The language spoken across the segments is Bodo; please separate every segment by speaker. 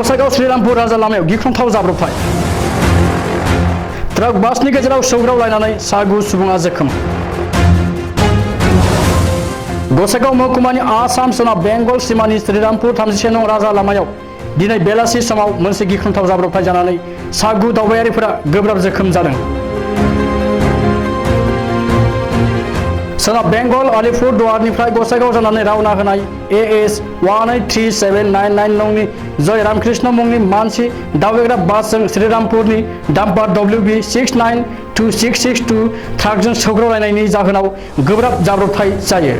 Speaker 1: गसाइगाव श्रीरामपुर राजा लामायाव गिख्रंथाव जाब्रबथाय ट्राक बासनि गेजेराव सौग्रावलायनानै सा9 सुबुङा जोखोम गसाइगाव महकुमानि आसाम सोनाब बेंगल सीमानि श्रीरामपुर 31 नं राजा लामायाव दिनै बेलासि समाव मोनसे गिख्रंथाव जाब्रबथाय जानानै सा9 दावबायारिफोरा गोब्राब जोखोम जादों। सोनाब बेंगल आलिपुरदुवारनिफ्राय गसाइगाव जानानै रावना होनाय AS 183799 नंनि जय रामकृष्ण मुंनि मानसि दावबायग्रा बासजों श्रीरामपुरनि डाम्पार WB 692662 ट्राकजों सौग्रावलायनायनि जाहोनाव गोब्राब जाब्रबथाय जायो।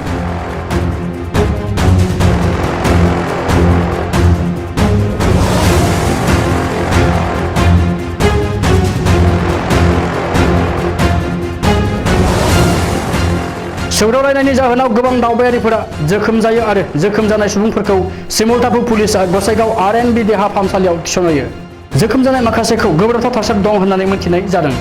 Speaker 1: सौग्रावलायनायनि जाहोनाव गोबां दावबायारिफोरा जोखोम जायो आरो जोखोम जानाय सुबुंफोरखौ सिमुलताफु पुलिसआ गसाइगाव RNB देहा फाहामसालियाव थिसनहैयो। जोखोम जानाय माखासेखौ गोब्राबथार थासारि दं होननानै मिथिनाय जादों।